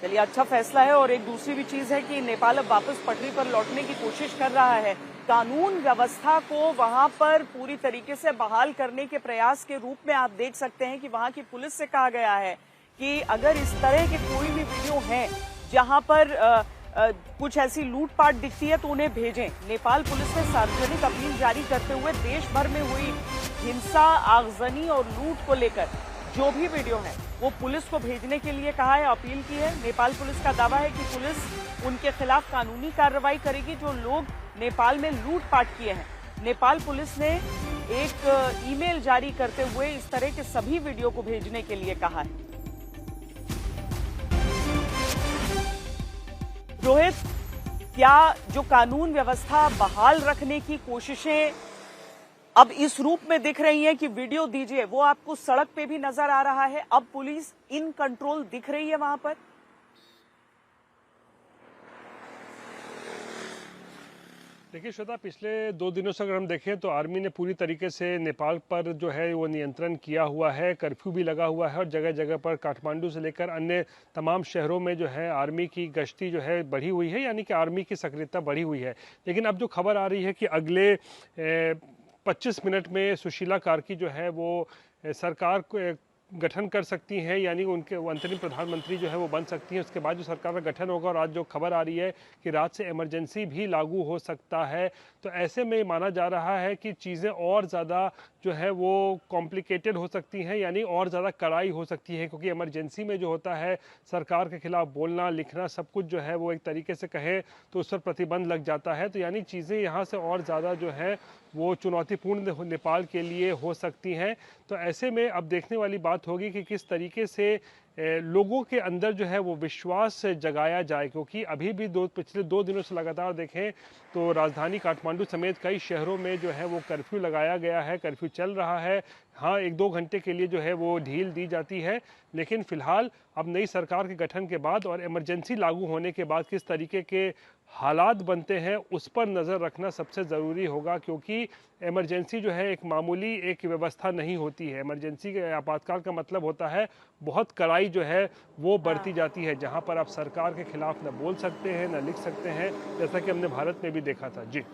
चलिए, अच्छा फैसला है। और एक दूसरी भी चीज है कि नेपाल अब वापस पटरी पर लौटने की कोशिश कर रहा है। कानून व्यवस्था को वहां पर पूरी तरीके से बहाल करने के प्रयास के रूप में आप देख सकते हैं कि वहां की पुलिस से कहा गया है कि अगर इस तरह के कोई भी वीडियो हैं जहां पर कुछ ऐसी लूटपाट दिखती है तो उन्हें भेजें। नेपाल पुलिस ने सार्वजनिक अपील जारी करते हुए देश भर में हुई हिंसा, आगजनी और लूट को लेकर जो भी वीडियो है वो पुलिस को भेजने के लिए कहा है, अपील की है। नेपाल पुलिस का दावा है कि पुलिस उनके खिलाफ कानूनी कार्रवाई करेगी जो लोग नेपाल में लूटपाट किए हैं। नेपाल पुलिस ने एक ईमेल जारी करते हुए इस तरह के सभी वीडियो को भेजने के लिए कहा है। रोहित, क्या जो कानून व्यवस्था बहाल रखने की कोशिशें अब इस रूप में दिख रही हैं कि वीडियो दीजिए, वो आपको सड़क पे भी नजर आ रहा है? अब पुलिस इन कंट्रोल दिख रही है वहां पर? देखिए श्वेता, पिछले 2 दिनों से अगर हम देखें तो आर्मी ने पूरी तरीके से नेपाल पर जो है वो नियंत्रण किया हुआ है। कर्फ्यू भी लगा हुआ है और जगह जगह पर काठमांडू से लेकर अन्य तमाम शहरों में जो है आर्मी की गश्ती जो है बढ़ी हुई है, यानी कि आर्मी की सक्रियता बढ़ी हुई है। लेकिन अब जो खबर आ रही है कि अगले 25 मिनट में सुशीला कार्की जो है वो सरकार को गठन कर सकती हैं, यानी उनके अंतरिम प्रधानमंत्री जो है वो बन सकती हैं। उसके बाद जो सरकार का गठन होगा, और आज जो खबर आ रही है कि रात से इमरजेंसी भी लागू हो सकता है, तो ऐसे में माना जा रहा है कि चीज़ें और ज़्यादा जो है वो कॉम्प्लिकेटेड हो सकती हैं, यानी और ज़्यादा कड़ाई हो सकती है। क्योंकि इमरजेंसी में जो होता है सरकार के खिलाफ बोलना लिखना सब कुछ जो है वो एक तरीके से कहें तो उस पर प्रतिबंध लग जाता है। तो यानी चीज़ें यहाँ से और ज़्यादा जो है वो चुनौतीपूर्ण नेपाल के लिए हो सकती हैं। तो ऐसे में अब देखने वाली बात होगी कि किस तरीके से लोगों के अंदर जो है वो विश्वास जगाया जाए। क्योंकि अभी भी पिछले 2 दिनों से लगातार देखें तो राजधानी काठमांडू समेत कई शहरों में जो है वो कर्फ्यू लगाया गया है, कर्फ्यू चल रहा है। हाँ, 1-2 घंटे के लिए जो है वो ढील दी जाती है, लेकिन फिलहाल अब नई सरकार के गठन के बाद और इमरजेंसी लागू होने के बाद किस तरीके के हालात बनते हैं उस पर नज़र रखना सबसे ज़रूरी होगा। क्योंकि इमरजेंसी जो है एक मामूली एक व्यवस्था नहीं होती है। इमरजेंसी के आपातकाल का मतलब होता है बहुत कड़ाई जो है वो बढ़ती जाती है, जहां पर आप सरकार के खिलाफ न बोल सकते हैं न लिख सकते हैं, जैसा कि हमने भारत में भी देखा था। जी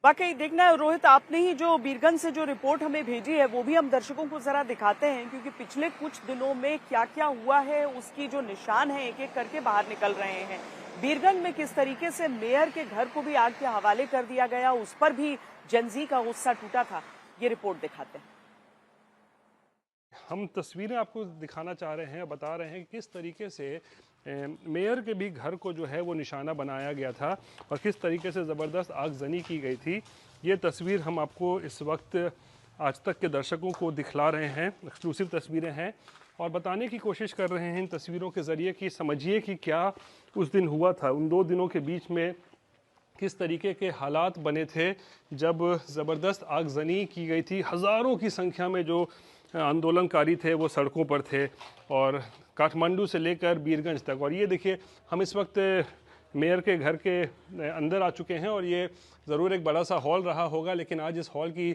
वाकई देखना है रोहित, आपने ही जो बीरगंज से जो रिपोर्ट हमें भेजी है वो भी हम दर्शकों को जरा दिखाते हैं, क्योंकि पिछले कुछ दिनों में क्या क्या हुआ है उसकी जो निशान है एक एक करके बाहर निकल रहे हैं। बीरगंज में किस तरीके से मेयर के घर को भी आग के हवाले कर दिया गया, उस पर भी जनजी का गुस्सा टूटा था। ये रिपोर्ट दिखाते हैं। हम तस्वीरें आपको दिखाना चाह रहे हैं, बता रहे हैं कि किस तरीके से मेयर के भी घर को जो है वो निशाना बनाया गया था और किस तरीके से ज़बरदस्त आगजनी की गई थी। ये तस्वीर हम आपको इस वक्त आज तक के दर्शकों को दिखला रहे हैं, एक्सक्लूसिव तस्वीरें हैं, और बताने की कोशिश कर रहे हैं इन तस्वीरों के ज़रिए कि समझिए कि क्या उस दिन हुआ था। उन 2 दिनों के बीच में किस तरीके के हालात बने थे जब ज़बरदस्त आगजनी की गई थी। हज़ारों की संख्या में जो आंदोलनकारी थे वो सड़कों पर थे, और काठमांडू से लेकर बीरगंज तक। और ये देखिए, हम इस वक्त मेयर के घर के अंदर आ चुके हैं, और ये ज़रूर एक बड़ा सा हॉल रहा होगा, लेकिन आज इस हॉल की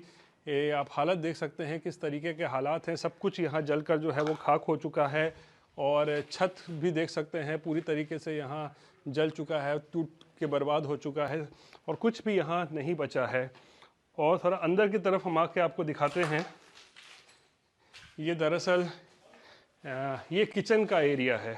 आप हालत देख सकते हैं किस तरीके के हालात हैं। सब कुछ यहाँ जलकर जो है वो खाक हो चुका है, और छत भी देख सकते हैं पूरी तरीके से यहाँ जल चुका है, टूट के बर्बाद हो चुका है, और कुछ भी यहाँ नहीं बचा है। और थोड़ा अंदर की तरफ हम आके आपको दिखाते हैं। ये दरअसल ये किचन का एरिया है।